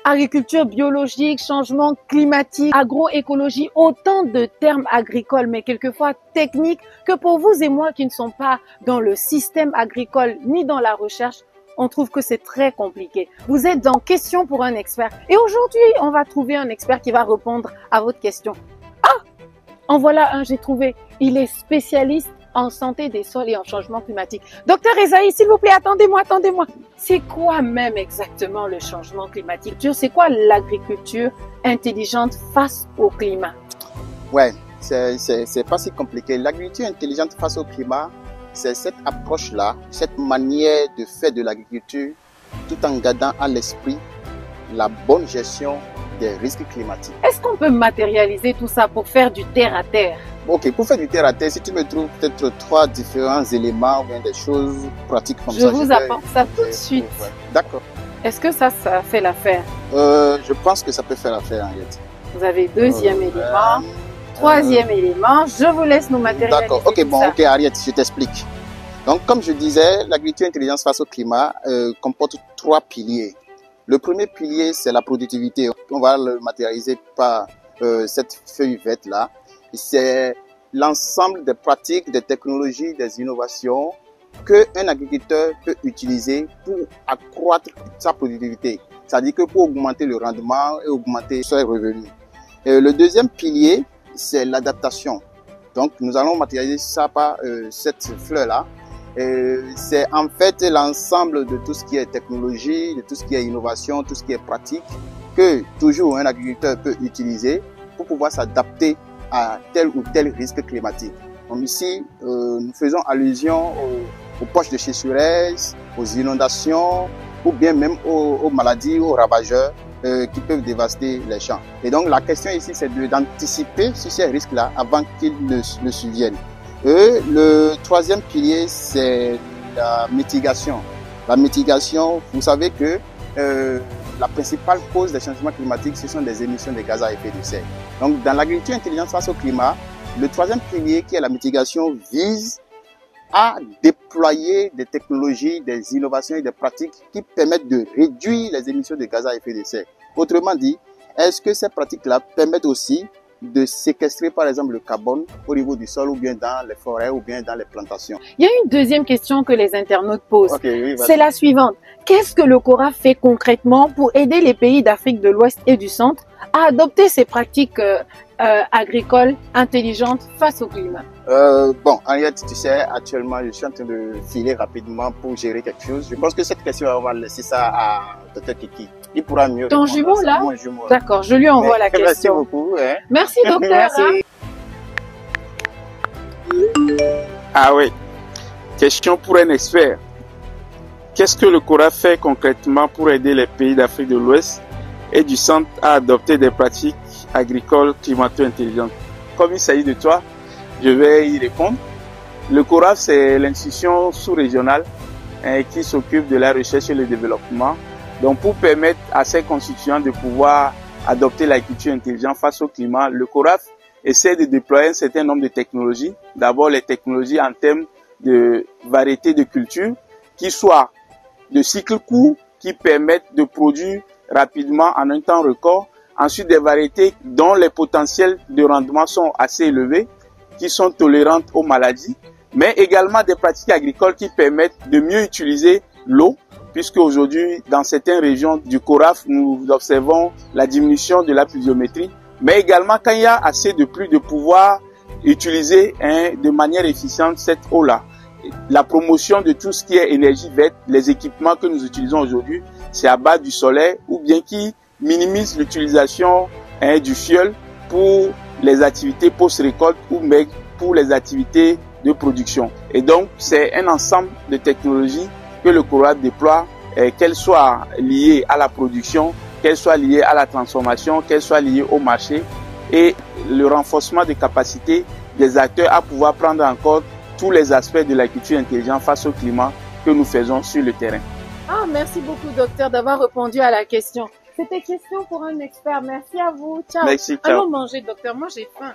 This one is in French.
Agriculture biologique, changement climatique, agroécologie, autant de termes agricoles, mais quelquefois techniques, que pour vous et moi qui ne sommes pas dans le système agricole ni dans la recherche, on trouve que c'est très compliqué. Vous êtes dans Question pour un expert. Et aujourd'hui, on va trouver un expert qui va répondre à votre question. Ah! En voilà un, j'ai trouvé. Il est spécialiste en santé des sols et en changement climatique. Docteur Esaïe, s'il vous plaît, attendez-moi. C'est quoi même exactement le changement climatique? C'est quoi l'agriculture intelligente face au climat? Ouais, c'est pas si compliqué. L'agriculture intelligente face au climat, c'est cette approche-là, cette manière de faire de l'agriculture tout en gardant à l'esprit la bonne gestion des risques climatiques. Est-ce qu'on peut matérialiser tout ça pour faire du terre à terre? Ok, pour faire du terre à terre, si tu me trouves peut-être 3 différents éléments ou bien des choses pratiques comme ça. Je vous apporte ça tout de suite. Ouais. D'accord. Est-ce que ça fait l'affaire? Je pense que ça peut faire l'affaire en fait. Vous avez deuxième élément, troisième élément. Je vous laisse nous matérialiser. D'accord. Ok, bon, ok, Ariette, je t'explique. Donc, comme je disais, l'agriculture intelligente face au climat comporte 3 piliers. Le premier pilier, c'est la productivité. On va le matérialiser par cette feuille verte là. C'est l'ensemble des pratiques, des technologies, des innovations qu'un agriculteur peut utiliser pour accroître sa productivité. C'est-à-dire que pour augmenter le rendement et augmenter ses revenus. Et le deuxième pilier, c'est l'adaptation. Donc, nous allons matérialiser ça par cette fleur-là. C'est en fait l'ensemble de tout ce qui est technologie, de tout ce qui est innovation, tout ce qui est pratique que toujours un agriculteur peut utiliser pour pouvoir s'adapter à tel ou tel risque climatique. Donc ici, nous faisons allusion aux poches de sécheresse, aux inondations ou bien même aux maladies, aux ravageurs qui peuvent dévaster les champs. Et donc la question ici, c'est d'anticiper sur ces risques-là avant qu'ils ne surviennent. Le troisième pilier, c'est la mitigation. La mitigation, vous savez que la principale cause des changements climatiques, ce sont des émissions de gaz à effet de serre. Donc, dans l'agriculture intelligente face au climat, le troisième pilier, qui est la mitigation, vise à déployer des technologies, des innovations et des pratiques qui permettent de réduire les émissions de gaz à effet de serre. Autrement dit, est-ce que ces pratiques-là permettent aussi de séquestrer par exemple le carbone au niveau du sol ou bien dans les forêts ou bien dans les plantations? Il y a une deuxième question que les internautes posent. Okay, oui, c'est la suivante. Qu'est-ce que le CORAF fait concrètement pour aider les pays d'Afrique de l'Ouest et du Centre à adopter ces pratiques agricoles intelligentes face au climat? Bon, Henriette, tu sais, actuellement, je suis en train de filer rapidement pour gérer quelque chose. Je pense que cette question, on va laisser ça à Dr Kiki. Il pourra mieux Ton jumeau, là? Mon jumeau. D'accord, je lui envoie la question. Merci beaucoup. Hein. Merci, docteur. Merci. Ah oui. Question pour un expert. Qu'est-ce que le CORAF fait concrètement pour aider les pays d'Afrique de l'Ouest et du Centre à adopter des pratiques agricoles climato-intelligentes? Comme il s'agit de toi, je vais y répondre. Le CORAF, c'est l'institution sous-régionale qui s'occupe de la recherche et le développement. Donc, pour permettre à ses constituants de pouvoir adopter l'agriculture intelligente face au climat, le CORAF essaie de déployer un certain nombre de technologies. D'abord, les technologies en termes de variétés de cultures qui soient de cycle court, qui permettent de produire rapidement en un temps record. Ensuite, des variétés dont les potentiels de rendement sont assez élevés, qui sont tolérantes aux maladies, mais également des pratiques agricoles qui permettent de mieux utiliser l'eau, puisque aujourd'hui, dans certaines régions du CORAF, nous observons la diminution de la pluviométrie, mais également quand il y a assez de pluie, de pouvoir utiliser de manière efficiente cette eau-là. La promotion de tout ce qui est énergie verte, les équipements que nous utilisons aujourd'hui, c'est à base du soleil ou bien qui minimise l'utilisation du fioul pour les activités post-récolte ou même pour les activités de production. Et donc, c'est un ensemble de technologies que le CORAF déploie, qu'elles soient liées à la production, qu'elles soient liées à la transformation, qu'elles soient liées au marché et le renforcement des capacités des acteurs à pouvoir prendre en compte tous les aspects de l'agriculture intelligente face au climat que nous faisons sur le terrain. Ah, merci beaucoup, docteur, d'avoir répondu à la question. C'était question pour un expert. Merci à vous. Ciao. Merci, ciao. Allons manger, docteur. Moi, j'ai faim.